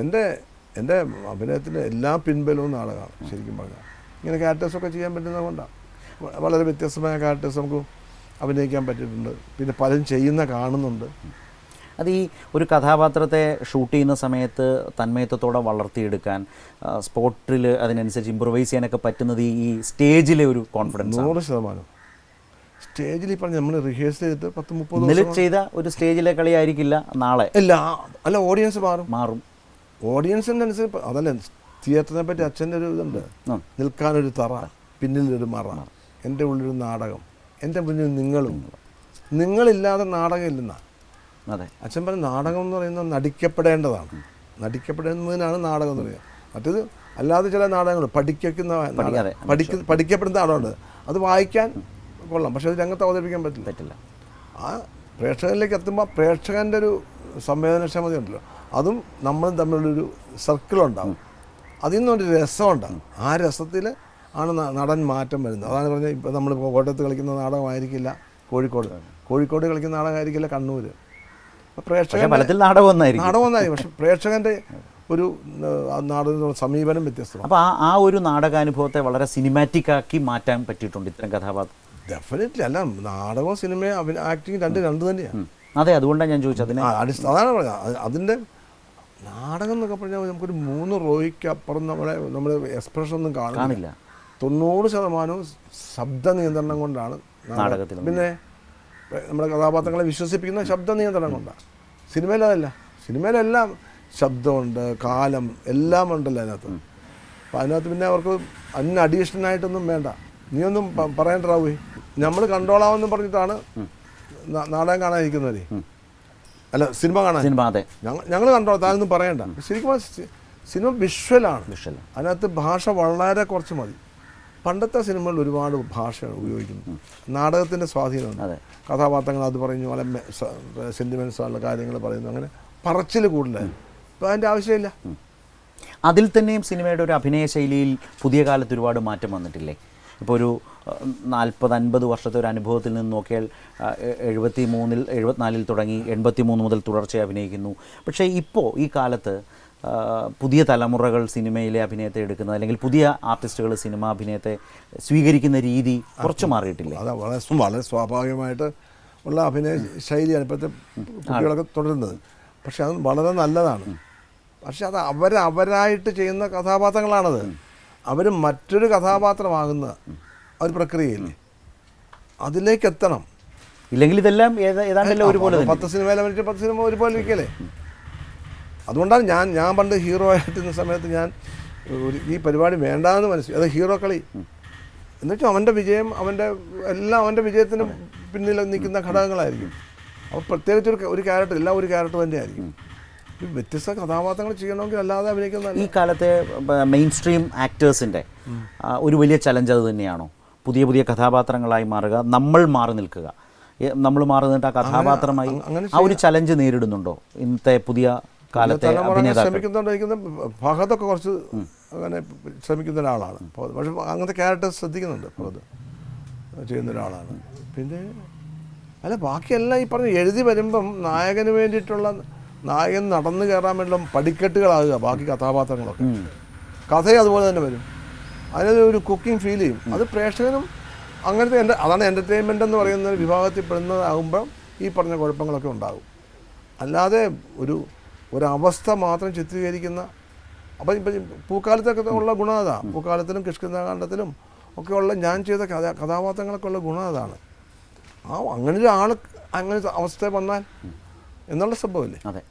എൻ്റെ എൻ്റെ അഭിനയത്തിൻ്റെ എല്ലാ പിൻബലവും നാടകമാണ് ശരിക്കും പറഞ്ഞാൽ. ഇങ്ങനെ ക്യാരക്ടേഴ്സൊക്കെ ചെയ്യാൻ പറ്റുന്നത് കൊണ്ടാണ്. വളരെ വ്യത്യസ്തമായ ക്യാരക്ടേഴ്സ് നമുക്ക് അഭിനയിക്കാൻ പറ്റിയിട്ടുണ്ട്. പിന്നെ പലരും ചെയ്യുന്ന കാണുന്നുണ്ട്. അത് ഈ ഒരു കഥാപാത്രത്തെ ഷൂട്ട് ചെയ്യുന്ന സമയത്ത് തന്മയത്വത്തോടെ വളർത്തിയെടുക്കാൻ സ്പോട്ടിൽ അതിനനുസരിച്ച് ഇമ്പ്രൂവൈസ് ചെയ്യാനൊക്കെ പറ്റുന്നത് ഈ സ്റ്റേജിലെ ഒരു കോൺഫിഡൻസ് 100%. സ്റ്റേജിൽ ഈ പറഞ്ഞ നമ്മൾ റിഹേഴ്സൽ ചെയ്തിട്ട് 10-30 ഇന്നലെ ചെയ്ത ഒരു സ്റ്റേജിലെ കളിയായിരിക്കില്ല നാളെ. അല്ല ഓഡിയൻസ് മാറും. ഓഡിയൻസിൻ്റെ അനുസരിച്ച് അതല്ല, തിയേറ്ററിനെ പറ്റി അച്ഛൻ്റെ ഒരു ഇതുണ്ട്, നിൽക്കാനൊരു തറ, പിന്നിലൊരു മറ, എൻ്റെ ഉള്ളൊരു നാടകം, എൻ്റെ മുന്നിൽ നിങ്ങളില്ലാതെ നാടകം ഇല്ലെന്നാണ്. അതെ, അച്ഛൻ പറഞ്ഞ നാടകം എന്ന് പറയുന്നത് നടിക്കപ്പെടേണ്ടതാണ്. നടിക്കപ്പെടേണ്ടതിനാണ് നാടകം എന്ന് പറയുക. മറ്റേത് അല്ലാതെ ചില നാടകങ്ങൾ പഠിക്കപ്പെടുന്ന നാടകമുണ്ട്, അത് വായിക്കാൻ കൊള്ളാം, പക്ഷെ അത് രംഗത്ത് അവതരിപ്പിക്കാൻ പറ്റില്ല. ആ പ്രേക്ഷകരിലേക്ക് എത്തുമ്പോൾ പ്രേക്ഷകൻ്റെ ഒരു സംവേദനക്ഷമതയുണ്ടല്ലോ, അതും നമ്മളും തമ്മിലുള്ളൊരു സർക്കിളുണ്ടാകും. അതിൽ നിന്നൊരു രസമുണ്ടാകും. ആ രസത്തിൽ ആണ് നടൻ മാറ്റം വരുന്നത്. അതാണ് പറഞ്ഞത്, ഇപ്പോൾ നമ്മളിപ്പോൾ കോട്ടയത്ത് കളിക്കുന്ന നാടകമായിരിക്കില്ല കോഴിക്കോട് കളിക്കുന്ന നാടകമായിരിക്കില്ല കണ്ണൂർ. പ്രേക്ഷകൻ നാടകമൊന്നായിരിക്കും, പക്ഷെ പ്രേക്ഷകൻ്റെ ഒരു നാടക സമീപനം വ്യത്യസ്തമാണ്. അപ്പോൾ ആ ഒരു നാടകാനുഭവത്തെ വളരെ സിനിമാറ്റിക് ആക്കി മാറ്റാൻ പറ്റിയിട്ടുണ്ട് ഇത്തരം കഥാപാത്രം. ഡെഫിനറ്റ്ലി. അല്ല, നാടകവും സിനിമയും ആക്ടിങ് രണ്ട് തന്നെയാണ്. അതെ, അതുകൊണ്ടാണ് ഞാൻ ചോദിച്ചത്. അതാണ് പറഞ്ഞത്. അതിൻ്റെ നാടകം എന്നൊക്കെ പറഞ്ഞാൽ നമുക്കൊരു 3 റോയ്ക്ക് അപ്പുറം നമ്മുടെ എക്സ്പ്രഷൻ ഒന്നും കാണില്ല. 90% ശബ്ദ നിയന്ത്രണം കൊണ്ടാണ് നാടകത്തിൽ. പിന്നെ നമ്മുടെ കഥാപാത്രങ്ങളെ വിശ്വസിപ്പിക്കുന്ന ശബ്ദ നിയന്ത്രണം കൊണ്ടാണ്. സിനിമയിലതല്ല. സിനിമയിലെല്ലാം ശബ്ദമുണ്ട്, കാലം എല്ലാം ഉണ്ടല്ലോ അതിനകത്ത്. അപ്പം അതിനകത്ത് പിന്നെ അവർക്ക് അതിന് അഡീഷണലായിട്ടൊന്നും വേണ്ട. നീയൊന്നും പറയണ്ടാവേ, നമ്മൾ കണ്ടോളാമെന്നും പറഞ്ഞിട്ടാണ് നാടകം കാണാനിരിക്കുന്നവരെ, അല്ല സിനിമ കാണാൻ. ഞങ്ങൾ കണ്ടോളാം, താനൊന്നും പറയണ്ട. ശരിക്കും സിനിമ വിഷ്വലാണ്. അതിനകത്ത് ഭാഷ വളരെ കുറച്ച് മതി. പണ്ടത്തെ സിനിമകളിൽ ഒരുപാട് ഭാഷയാണ് ഉപയോഗിക്കുന്നത്. നാടകത്തിൻ്റെ സ്വാധീനമുണ്ട്. കഥാപാത്രങ്ങൾ അത് പറഞ്ഞു, അല്ല സെൻറ്റിമെൻസുള്ള കാര്യങ്ങൾ പറയുന്നു, അങ്ങനെ പറച്ചിൽ കൂടുതലായിരുന്നു. ഇപ്പോൾ അതിൻ്റെ ആവശ്യമില്ല. അതിൽ തന്നെയും സിനിമയുടെ ഒരു അഭിനയ ശൈലിയിൽ പുതിയ കാലത്ത് ഒരുപാട് മാറ്റം വന്നിട്ടില്ലേ? ഇപ്പോൾ ഒരു 40-50 വർഷത്തെ ഒരു അനുഭവത്തിൽ നിന്ന് നോക്കിയാൽ 74-ൽ തുടങ്ങി 83 മുതൽ തുടർച്ചയായി അഭിനയിക്കുന്നു. പക്ഷേ ഇപ്പോൾ ഈ കാലത്ത് പുതിയ തലമുറകൾ സിനിമയിലെ അഭിനയത്തെ എടുക്കുന്നത്, അല്ലെങ്കിൽ പുതിയ ആർട്ടിസ്റ്റുകൾ സിനിമാ അഭിനയത്തെ സ്വീകരിക്കുന്ന രീതി കുറച്ച് മാറിയിട്ടില്ലേ? അത് വളരെ സ്വാഭാവികമായിട്ട് ഉള്ള അഭിനയ ശൈലിയാണ് ഇപ്പോഴത്തെ കുട്ടികളൊക്കെ തുടരുന്നത്. പക്ഷെ അത് വളരെ നല്ലതാണ്. പക്ഷെ അത് അവരായിട്ട് ചെയ്യുന്ന കഥാപാത്രങ്ങളാണത്. അവർ മറ്റൊരു കഥാപാത്രമാകുന്ന ഒരു പ്രക്രിയയില്ലേ, അതിലേക്ക് എത്തണം. ഇല്ലെങ്കിൽ ഇതെല്ലാം ഏതാണ്ടല്ലോ ഒരുപോലെ 10 സിനിമയിൽ 10 സിനിമ ഒരുപോലെ ഇരിക്കല്ലേ. അതുകൊണ്ടാണ് ഞാൻ പണ്ട് ഹീറോ ആയിട്ടിരുന്ന സമയത്ത് ഞാൻ ഈ പരിപാടി വേണ്ടാന്ന് മനസ്സിലായി. അത് ഹീറോ കളി എന്നുവെച്ചാൽ അവൻ്റെ വിജയം, അവൻ്റെ വിജയത്തിന് പിന്നിൽ നിൽക്കുന്ന ഘടകങ്ങളായിരിക്കും. അപ്പോൾ പ്രത്യേകിച്ച് ഒരു ക്യാരക്ടർ, എല്ലാം ഒരു ക്യാരക്ടർ തന്നെയായിരിക്കും. വ്യത്യസ്ത കഥാപാത്രങ്ങൾ ചെയ്യണമെങ്കിൽ അല്ലാതെ അഭിനയിക്കുന്ന ഈ കാലത്തെ മെയിൻ സ്ട്രീം ആക്ടേഴ്സിൻ്റെ ഒരു വലിയ ചലഞ്ച് അത് തന്നെയാണോ? പുതിയ കഥാപാത്രങ്ങളായി മാറുക, നമ്മൾ മാറി നിൽക്കുക, നമ്മൾ മാറി നിന്നിട്ട് ആ കഥാപാത്രമായി ആ ഒരു ചലഞ്ച് നേരിടുന്നുണ്ടോ ഇന്നത്തെ പുതിയ കാലത്തെ ശ്രമിക്കുന്നുണ്ടായിരിക്കുന്ന ഫഹദൊക്കെ കുറച്ച് അങ്ങനെ ശ്രമിക്കുന്ന ഒരാളാണ്. പക്ഷെ അങ്ങനത്തെ ക്യാരക്ടേഴ്സ് ശ്രദ്ധിക്കുന്നുണ്ട്. ഫഹദ് ചെയ്യുന്ന ഒരാളാണ്. പിന്നെ അല്ല, ബാക്കിയെല്ലാം ഈ പറഞ്ഞ് എഴുതി വരുമ്പം നായകന് വേണ്ടിയിട്ടുള്ള നായകൻ നടന്നു കയറാൻ വേണ്ടിയുള്ള പടിക്കെട്ടുകളാകുക ബാക്കി കഥാപാത്രങ്ങളൊക്കെ. കഥയും അതുപോലെ തന്നെ വരും. അതിനൊരു കുക്കിംഗ് ഫീൽ ചെയ്യും. അത് പ്രേക്ഷകനും അങ്ങനത്തെ അതാണ് എൻ്റർടൈൻമെൻ്റ് എന്ന് പറയുന്ന വിഭാഗത്തിൽ പെടുന്നതാകുമ്പോൾ ഈ പറഞ്ഞ കുഴപ്പങ്ങളൊക്കെ ഉണ്ടാകും. അല്ലാതെ ഒരവസ്ഥ മാത്രം ചിത്രീകരിക്കുന്ന, അപ്പം ഇപ്പം പൂക്കാലത്തൊക്കെ ഉള്ള ഗുണം അതാണ്. പൂക്കാലത്തിലും കിഷ്കിന്ധാകാന്ഡത്തിലും ഒക്കെയുള്ള ഞാൻ ചെയ്ത കഥാപാത്രങ്ങളൊക്കെ ഉള്ള ഗുണം അതാണ്. അങ്ങനെ ഒരാൾ അങ്ങനത്തെ അവസ്ഥ വന്നാൽ എന്നുള്ള സംഭവമില്ലേ. അതെ.